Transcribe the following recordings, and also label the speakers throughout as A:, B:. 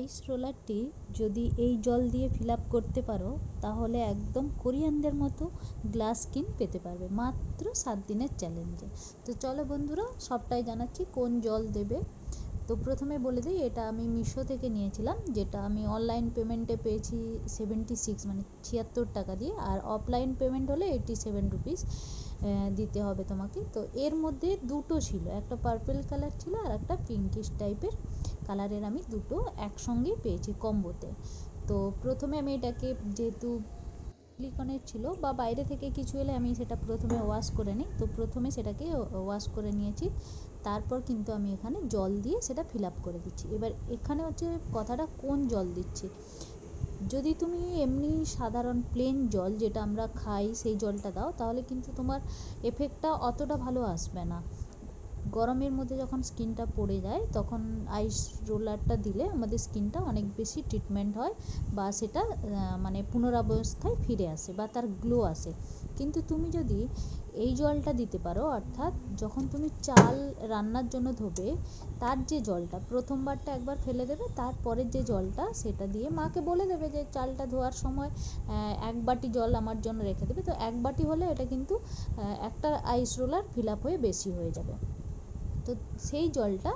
A: আইস রোলারটি যদি এই জল দিয়ে ফিল আপ করতে পারো তাহলে একদম কোরিয়ানদের মতো গ্লাস স্কিন পেতে পারবে মাত্র 7 দিনের চ্যালেঞ্জে। তো চলো বন্ধুরা, সবটাই জানাচ্ছি কোন জল দেবে। তো প্রথমে বলে দিই, এটা আমি মিশো থেকে নিয়েছিলাম, যেটা আমি অনলাইন পেমেন্টে পেয়েছি 76 মানে 76 টাকা দিয়ে, আর অফলাইন পেমেন্ট হলে 87 রুপিস দিতে হবে তোমাকে। তো এর মধ্যে দুটো ছিল, একটা পার্পল কালার ছিল আর একটা পিঙ্কিশ টাইপের কালারের, আমি দুটো একসঙ্গেই পেয়েছি কম্বোতে। তো প্রথমে আমি এটাকে, যেহেতু সিলিকনের ছিল বা বাইরে থেকে কিছু এলে আমি সেটা প্রথমে ওয়াশ করে নিই, তো প্রথমে সেটাকে ওয়াশ করে নিয়েছি, তারপর কিন্তু আমি এখানে জল দিয়ে সেটা ফিল আপ করে দিচ্ছি। এবার এখানে হচ্ছে কথাটা, কোন জল দিচ্ছি। যদি তুমি এমনি সাধারণ প্লেন জল যেটা আমরা খাই সেই জলটা দাও, তাহলে কিন্তু তোমার এফেক্টটা অতটা ভালো আসবে না। গরমের মধ্যে যখন স্কিনটা পড়ে যায় তখন আইস রোলারটা দিলে আমাদের স্কিনটা অনেক বেশি ট্রিটমেন্ট হয়, বা সেটা মানে পুনরাবস্থায় ফিরে আসে বা তার গ্লো আসে। কিন্তু তুমি যদি এই জলটা দিতে পারো, অর্থাৎ যখন তুমি চাল রান্নার জন্য ধোবে তার যে জলটা, প্রথমবারটা একবার ফেলে দেবে, তারপরের যে জলটা সেটা দিয়ে মাকে বলে দেবে যে চালটা ধোয়ার সময় 1 বাটি জল আমার জন্য রেখে দেবে। তো 1 বাটি হলে এটা কিন্তু একটা আইস রোলার ফিল আপ হয়ে বেশি হয়ে যাবে। তো সেই জলটা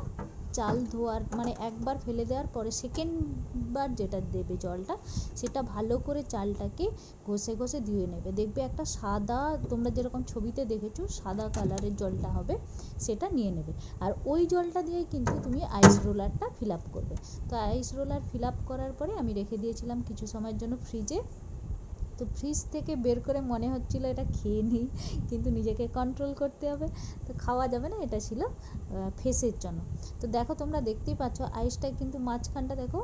A: চাল ধোয়ার মানে একবার ফেলে দেওয়ার পরে সেকেন্ডবার যেটা দেবে জলটা, সেটা ভালো করে চালটাকে ঘষে ঘষে ধুয়ে নেবে। দেখবে একটা সাদা, তোমরা যেরকম ছবিতে দেখেছো সাদা কালারের জলটা হবে, সেটা নিয়ে নেবে। আর ওই জলটা দিয়ে কিন্তু তুমি আইস রোলারটা ফিল আপ করবে। তো আইস রোলার ফিল আপ করার পরে আমি রেখে দিয়েছিলাম কিছু সময়ের জন্য ফ্রিজে। তো ফ্রিজ থেকে বের করে মনে হচ্ছিল এটা খেয়ে নিই, কিন্তু নিজেকে কন্ট্রোল করতে হবে, তো খাওয়া যাবে না, এটা ছিল ফেসের জন্য। তো দেখো, তোমরা দেখতেই পাচ্ছ আইসটা কিন্তু মাঝখানটা দেখো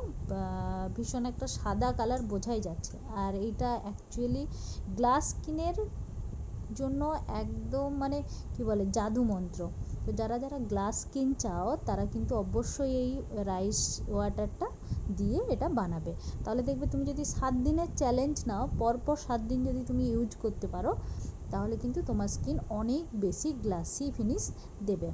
A: ভীষণ একটা সাদা কালার বোঝাই যাচ্ছে, আর এইটা অ্যাকচুয়ালি গ্লাস স্কিনের জন্য একদম মানে কি বলে জাদু মন্ত্র। তো যারা যারা গ্লাস স্কিন চাও তারা কিন্তু অবশ্যই এই রাইস ওয়াটারটা দিয়ে এটা বানাবে। তাহলে দেখবে তুমি যদি 7 দিনের চ্যালেঞ্জ নাও, পরপর 7 দিন যদি তুমি ইউজ করতে পারো, তাহলে কিন্তু তোমার স্কিন অনেক বেশি গ্লাসি ফিনিশ দেবে।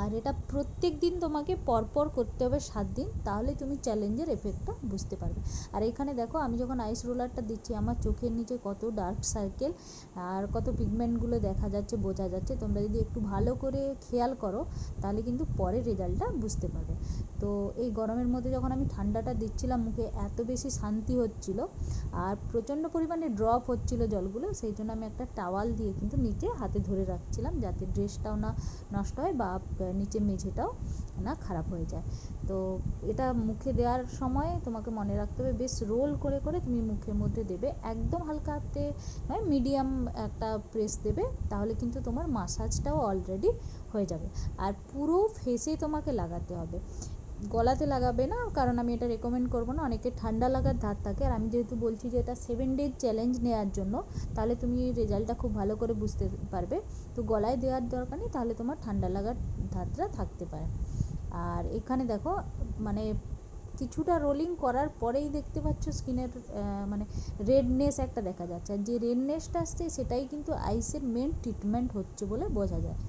A: আর এটা প্রত্যেক দিন তোমাকে পরপর করতে হবে 7 দিন, তাহলে তুমি চ্যালেঞ্জের এফেক্টটা বুঝতে পারবে। আর এখানে দেখো, আমি যখন আইস রোলারটা দিচ্ছি আমার চোখের নিচে কত ডার্ক সার্কেল আর কত পিগমেন্টগুলো দেখা যাচ্ছে, বোঝা যাচ্ছে। তোমরা যদি একটু ভালো করে খেয়াল করো তাহলে কিন্তু পরে রেজাল্টটা বুঝতে পারবে। তো এই গরমের মধ্যে যখন আমি ঠান্ডাটা দিচ্ছিলাম মুখে, এত বেশি শান্তি হচ্ছিল আর প্রচণ্ড পরিমাণে ড্রপ হচ্ছিল জলগুলো, সেই জন্য আমি একটা টাওয়াল দিয়ে কিন্তু নিচে হাতে ধরে রাখছিলাম, যাতে ড্রেসটাও না নষ্ট হয় বা নিচে মেঝেটাও না খারাপ হয়ে যায়। তো এটা মুখে দেওয়ার সময় তোমাকে মনে রাখতে হবে বেশ রোল করে করে তুমি মুখের মধ্যে দেবে, একদম হালকা হাতে নয়, মিডিয়াম একটা প্রেস দেবে, তাহলে কিন্তু তোমার মাসাজটাও অলরেডি হয়ে যাবে। আর পুরো ফেসে তোমাকে লাগাতে হবে, গলাতে লাগাবে না, কারণ আমি এটা রেকমেন্ড করবো না, অনেকে ঠান্ডা লাগার ধাত থাকে। আর আমি যেহেতু বলছি যে এটা 7 ডেজ চ্যালেঞ্জ নেওয়ার জন্য, তাহলে তুমি রেজাল্টটা খুব ভালো করে বুঝতে পারবে। তো গলায় দেওয়ার দরকার নেই, তাহলে তোমার ঠান্ডা লাগার ধাতটা থাকতে পারে। আর এখানে দেখো, মানে কিছুটা রোলিং করার পরেই দেখতে পাচ্ছ স্কিনের মানে রেডনেস একটা দেখা যাচ্ছে, আর যে রেডনেসটা আসছে সেটাই কিন্তু আইসের মেন ট্রিটমেন্ট হচ্ছে বলে বোঝা যায়।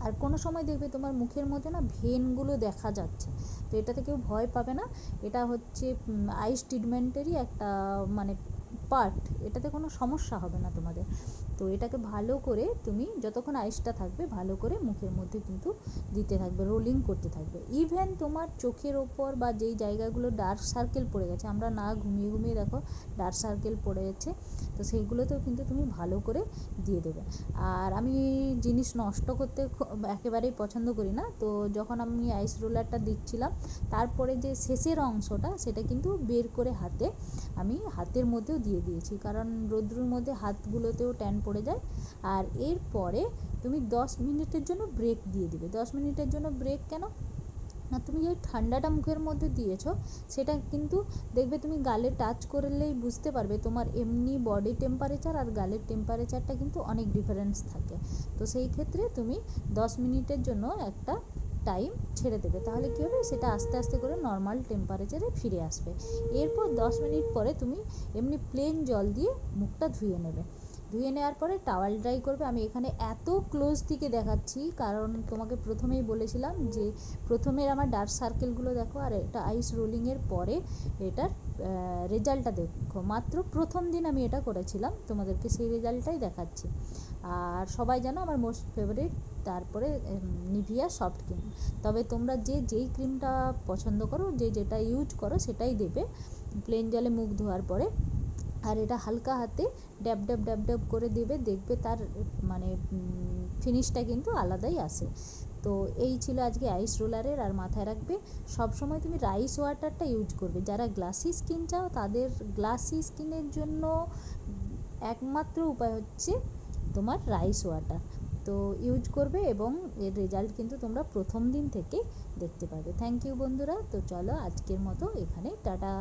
A: আর কোনো সময় দেখবে তোমার মুখের মধ্যে না ভেনগুলো দেখা যাচ্ছে, তো এটাতে কেউ ভয় পাবে না, এটা হচ্ছে আইস ট্রিটমেন্টেরই একটা মানে পার্ট, এটাতে কোনো সমস্যা হবে না তোমাদের। তো এটাকে ভালো করে তুমি যতক্ষণ আইসটা থাকবে ভালো করে মুখের মধ্যে কিন্তু দিতে থাকবে, রোলিং করতে থাকবে। ইভেন তোমার চোখের ওপর বা যেই জায়গাগুলো ডার্ক সার্কেল পড়ে গেছে, আমরা না ঘুমিয়ে ঘুমিয়ে দেখো ডার্ক সার্কেল পড়ে গেছে, তো সেইগুলোতেও কিন্তু তুমি ভালো করে দিয়ে দেবে। আর আমি জিনিস নষ্ট করতে একেবারেই পছন্দ করি না, তো যখন আমি আইস রোলারটা দিচ্ছিলাম তারপরে যে শেষের অংশটা সেটা কিন্তু বের করে আমি হাতের মধ্যেও দিয়ে দিয়েছি, কারণ রোদ্রুর মধ্যে হাতগুলোতেও ট্যান পড়ে যায়। আর এরপরে তুমি 10 মিনিটের জন্য ব্রেক দিয়ে দিবে। 10 মিনিটের জন্য ব্রেক কেন না, তুমি যে ঠান্ডাটা মুখের মধ্যে দিয়েছো সেটা কিন্তু দেখবে তুমি গালে টাচ করলেই বুঝতে পারবে তোমার এমনি বডি টেম্পারেচার আর গালের টেম্পারেচারটা কিন্তু অনেক ডিফারেন্স থাকে। তো সেই ক্ষেত্রে তুমি 10 মিনিটের জন্য একটা টাইম ছেড়ে দেবে, তাহলে কী হবে, সেটা আস্তে আস্তে করে নর্মাল টেম্পারেচারে ফিরে আসবে। এরপর 10 মিনিট পরে তুমি এমনি প্লেন জল দিয়ে মুখটা ধুয়ে নেবে। ধুয়ে নেওয়ার পরে টাওয়াল ড্রাই করবে। আমি এখানে এত ক্লোজ থেকে দেখাচ্ছি কারণ তোমাকে প্রথমেই বলেছিলাম যে প্রথমের আমার ডার্ক সার্কেলগুলো দেখো, আর এটা আইস রোলিংয়ের পরে এটার রেজাল্টটা দেখো। মাত্র প্রথম দিন আমি এটা করেছিলাম, তোমাদেরকে সেই রেজাল্টটাই দেখাচ্ছি। আর সবাই জানো আমার মোস্ট ফেভারিট তারপরে নিভিয়া সফট ক্রিম। তবে তোমরা যেই ক্রিমটা পছন্দ করো, যেটা ইউজ করো সেটাই দেবে প্লেন জলে মুখ ধোয়ার পরে। আর এটা হালকা হাতে ড্যাব ড্যাব ড্যাব ড্যাব করে দেবে, দেখবে তার মানে ফিনিশটা কিন্তু আলাদাই আসে। তো এই ছিল আজকে আইস রোলারের। আর মাথায় রাখবে সবসময় তুমি রাইস ওয়াটারটা ইউজ করবে। যারা গ্লাসি স্কিন চাও তাদের গ্লাসি স্কিনের জন্য একমাত্র উপায় হচ্ছে তোমার রাইস ওয়াটার। তো ইউজ করবে এবং এর রেজাল্ট কিন্তু তোমরা প্রথম দিন থেকে দেখতে পাবে। থ্যাংক ইউ বন্ধুরা। তো চলো আজকের মতো এখানে টাটা।